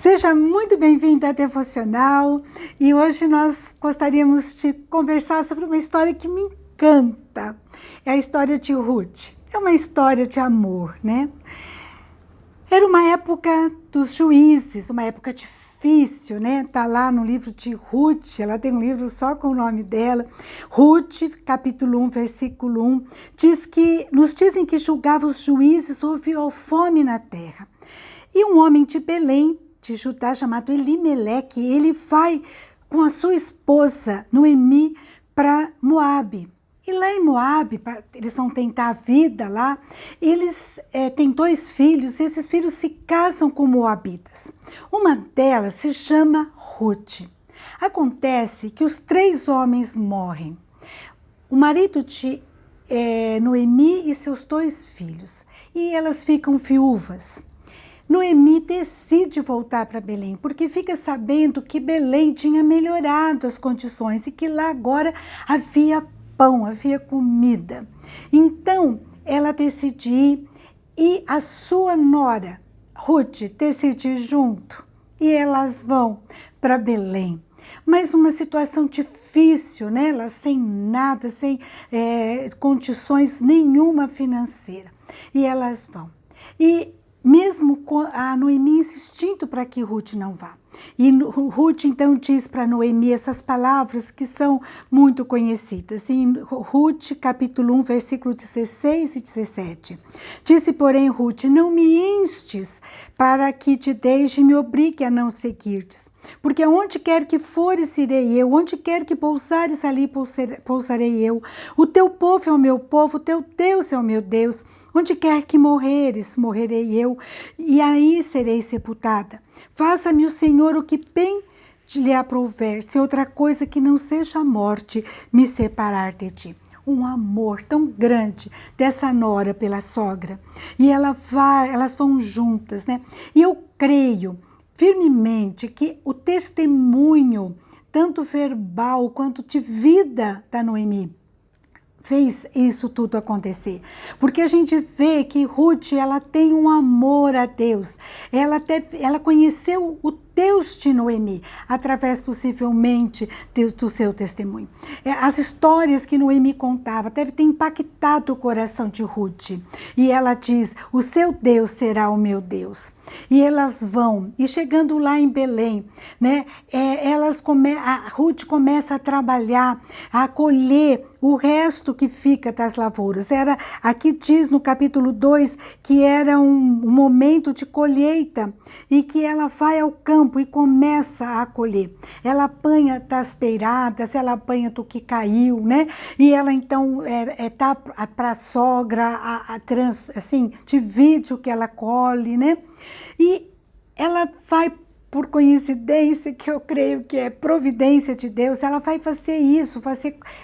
Seja muito bem-vinda à Devocional e hoje nós gostaríamos de conversar sobre uma história que me encanta. É a história de Ruth. É uma história de amor, né? Era uma época dos juízes, uma época difícil, né? Tá lá no livro de Ruth, ela tem um livro só com o nome dela. Ruth, capítulo 1, versículo 1, nos dizem que julgava os juízes, houve fome na terra. E um homem de Belém, de Judá, chamado Elimeleque, ele vai com a sua esposa, Noemi, para Moabe. E lá em Moabe, eles vão tentar a vida lá, eles têm 2 filhos, e esses filhos se casam com moabitas. Uma delas se chama Ruth. Acontece que os 3 homens morrem. O marido de Noemi e seus 2 filhos. E elas ficam viúvas. Noemi decide voltar para Belém, porque fica sabendo que Belém tinha melhorado as condições e que lá agora havia pão, havia comida. Então, ela decide ir e a sua nora, Ruth, decide ir junto. E elas vão para Belém. Mas uma situação difícil, né? Elas sem nada, sem condições nenhuma financeira. E elas vão. E mesmo a Noemi insistindo para que Ruth não vá. E Ruth então diz para Noemi essas palavras que são muito conhecidas. Em Ruth, capítulo 1, versículo 16 e 17. Disse, porém, Ruth, não me instes para que te deixe e me obrigue a não seguir-te. Porque aonde quer que fores, irei eu, onde quer que pousares, ali pousarei eu. O teu povo é o meu povo, o teu Deus é o meu Deus. Onde quer que morreres, morrerei eu, e aí serei sepultada. Faça-me o Senhor o que bem lhe aprouver, se outra coisa que não seja a morte me separar de ti. Um amor tão grande dessa nora pela sogra. E elas vão juntas, né? E eu creio firmemente que o testemunho, tanto verbal quanto de vida da Noemi, fez isso tudo acontecer, porque a gente vê que Ruth, ela tem um amor a Deus, ela conheceu o Deus de Noemi, através possivelmente do seu testemunho. As histórias que Noemi contava deve ter impactado o coração de Ruth, e ela diz, o seu Deus será o meu Deus. E elas vão, e chegando lá em Belém, né, a Ruth começa a trabalhar, a colher o resto que fica das lavouras. Aqui diz no capítulo 2 que era um momento de colheita e que ela vai ao campo e começa a colher. Ela apanha das peiradas, ela apanha do que caiu, né? E ela então tá para a sogra, assim, divide o que ela colhe, né? E ela vai, por coincidência, que eu creio que é providência de Deus, ela vai fazer isso,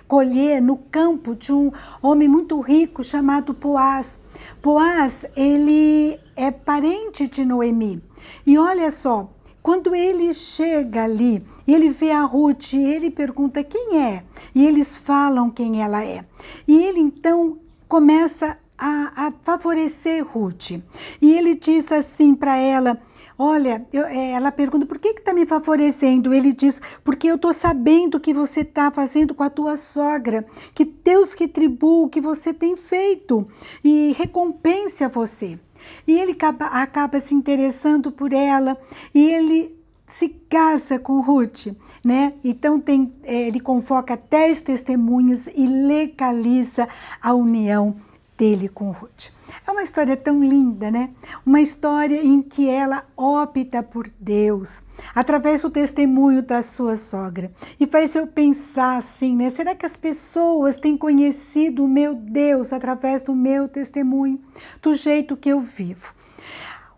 colher no campo de um homem muito rico chamado Boaz. Boaz, ele é parente de Noemi. E olha só, quando ele chega ali, ele vê a Ruth e ele pergunta quem é. E eles falam quem ela é. E ele então começa a favorecer Ruth. E ele diz assim para ela, olha, ela pergunta, por que está me favorecendo? Ele diz, porque eu estou sabendo o que você está fazendo com a tua sogra, que Deus retribua o que você tem feito e recompense a você. E ele acaba se interessando por ela e ele se casa com Ruth, né? Então ele convoca 10 testemunhas e legaliza a união dele com Ruth. É uma história tão linda, né? Uma história em que ela opta por Deus, através do testemunho da sua sogra. E faz eu pensar assim, né? Será que as pessoas têm conhecido o meu Deus através do meu testemunho, do jeito que eu vivo?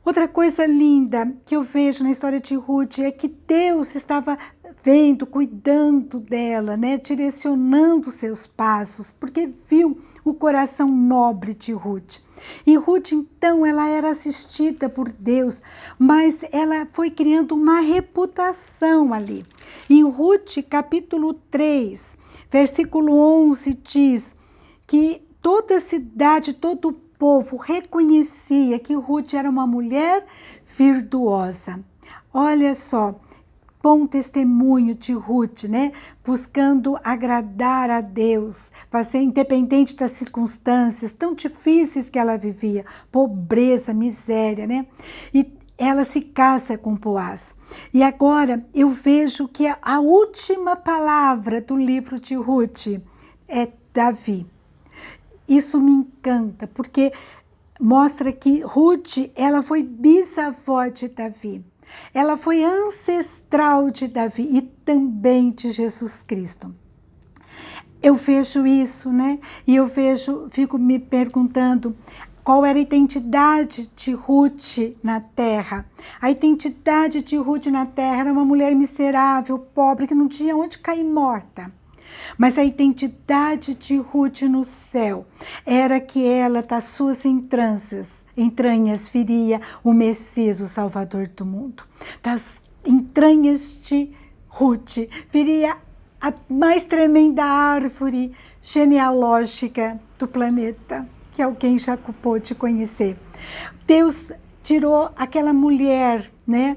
Outra coisa linda que eu vejo na história de Ruth é que Deus estava vendo, cuidando dela, né? Direcionando seus passos, porque viu o coração nobre de Ruth. E Ruth, então, ela era assistida por Deus, mas ela foi criando uma reputação ali. Em Ruth, capítulo 3, versículo 11, diz que toda a cidade, todo o povo reconhecia que Ruth era uma mulher virtuosa. Olha só, bom testemunho de Ruth, né? Buscando agradar a Deus, fazer independente das circunstâncias tão difíceis que ela vivia, pobreza, miséria, né? E ela se casa com Boaz. E agora eu vejo que a última palavra do livro de Ruth é Davi. Isso me encanta, porque mostra que Ruth, ela foi bisavó de Davi. Ela foi ancestral de Davi e também de Jesus Cristo. Eu vejo isso, né? E fico me perguntando qual era a identidade de Ruth na terra. A identidade de Ruth na terra era uma mulher miserável, pobre, que não tinha onde cair morta. Mas a identidade de Ruth no céu era que ela, das suas entranhas, viria o Messias, o Salvador do mundo. Das entranhas de Ruth viria a mais tremenda árvore genealógica do planeta, que alguém já pôde conhecer. Deus tirou aquela mulher, né,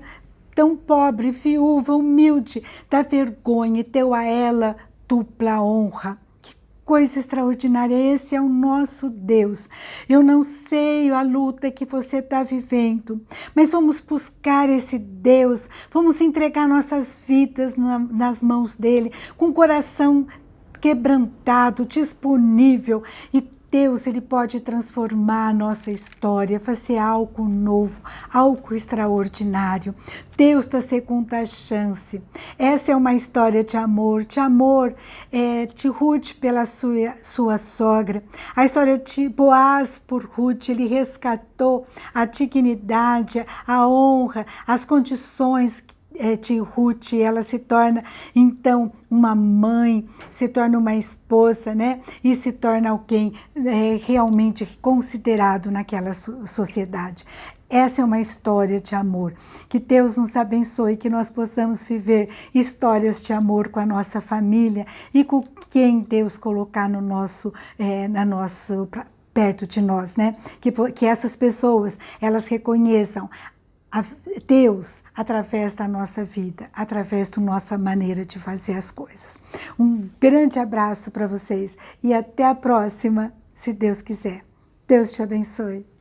tão pobre, viúva, humilde, da vergonha e deu a ela dupla honra. Que coisa extraordinária, esse é o nosso Deus. Eu não sei a luta que você está vivendo, mas vamos buscar esse Deus, vamos entregar nossas vidas nas mãos dele, com o coração quebrantado, disponível, e Deus, ele pode transformar a nossa história, fazer algo novo, algo extraordinário. Deus da segunda chance. Essa é uma história de amor de Ruth pela sua sogra. A história de Boaz por Ruth, ele resgatou a dignidade, a honra, as condições de Ruth. Ela se torna, então, uma mãe, se torna uma esposa, né? E se torna alguém realmente considerado naquela sociedade. Essa é uma história de amor. Que Deus nos abençoe, que nós possamos viver histórias de amor com a nossa família e com quem Deus colocar perto de nós, né? Que essas pessoas, elas reconheçam a Deus através da nossa vida, através da nossa maneira de fazer as coisas. Um grande abraço para vocês e até a próxima, se Deus quiser. Deus te abençoe.